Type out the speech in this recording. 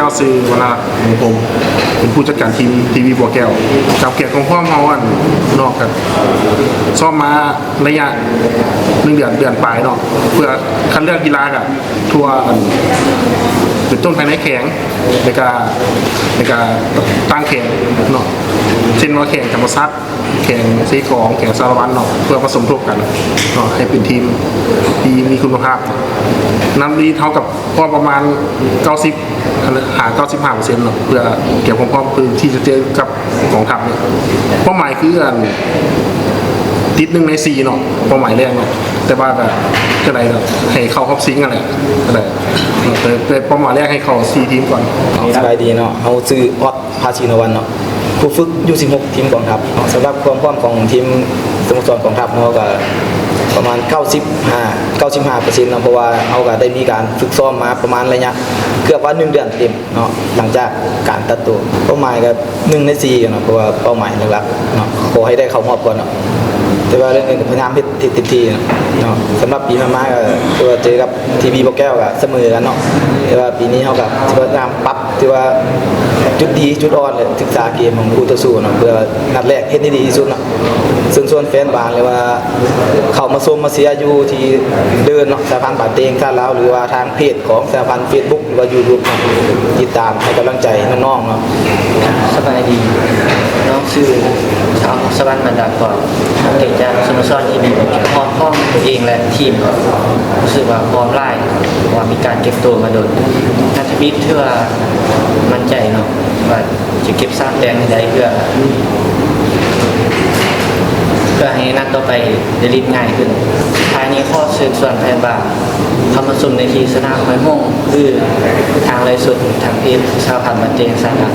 เจ้าซื้อเวลาของผมเป็นผู้จัดการทีวีบัวแก้วกับเกียรติของพ่อเมาอันนอกกันซ่อมมาระยะ1 เดือนปลายเนาะเพื่อคัดเลือกกีฬากับทัวร์เป็นต้นภายในแข่งในการตั้งแข่งเนาะเช่นว่าแข่งธรรมศาสตร์แข่งซีกองแข่งสารวัตรเนาะเพื่อผสมทบกันเนาะให้เป็นทีมที่มีคุณภาพน้ำดีเท่ากับก็ประมาณ95%เนาะเพื่อเก็บความพร้อมคือที่จะเจอกับกองทัพเนี่ยเป้าหมายคือติด1 ใน 4เนาะเป้าหมายแรกเนาะแต่ว่าก็ได้ให้เข้ารอบซิงอะไรก็ได้แต่เป้าหมายแรกให้เข้า4 ทีมก่อนสบายดีเนาะเขาซื้อออดภาชีนวันเนาะผู้ฝึกอยู่16 ทีมกองทัพสำหรับความพร้อมของทีมสโมสรกองทัพเนาะก็ประมาณ95%เนาะเพราะว่าเขาก็ได้มีการฝึกซ้อมมาประมาณระยะเกือบว่า1 เดือนเต็มเนาะหลังจากการตัดตัวเป้าหมายก็1 ใน 4เนาะเพราะว่าเป้าหมายหลักๆเนาะขอให้ได้เข้ารอบก่อนเนาะแต่ว่าเรื่องอื่นพยายามให้เต็มที่เนาะสำหรับปีมาก็ตัวเจอกับทีวีบัวแก้วก็เสมอกันเนาะแต่ว่าปีนี้เขาก็พยายามปรับที่ว่าจุดดีจุดอ่อนเลยศึกษาเกมของคู่ต่อสู้เนาะเพื่อนัดแรกเฮ็ดให้ดีที่สุดเนาะซึ่งส่วนแฟนบางเลยว่าเข้ามาชมมาเชียร์อยู่ที่เดินเนาะสะพานป่าเตงท่าลาวหรือว่าทางเพจของสะพาน Facebook หรือว่า YouTube ติดตามให้กำลังใจน้องๆเนาะสบายดีน้องชื่อชาวสวรรค์บรรดาก่อนเก่งจากสโมสรที่มีพร้อมตัวเองและทีมรู้สึกว่าพร้อมไล่ว่ามีการเก็บตัวมาโดยนัทวิทย์เพื่อมั่นใจเนาะว่าจะเก็บ3 แต้มได้เพื่อให้นัดต่อไปได้ลิ้นง่ายขึ้นท้ายนี้ข้อเชิญส่วนแฟนบาร์เข้ามาชมในที่สนามห้วยม่วงหรือทางไลฟ์สดทางเพจชาวพันธุ์บันเจงสาขา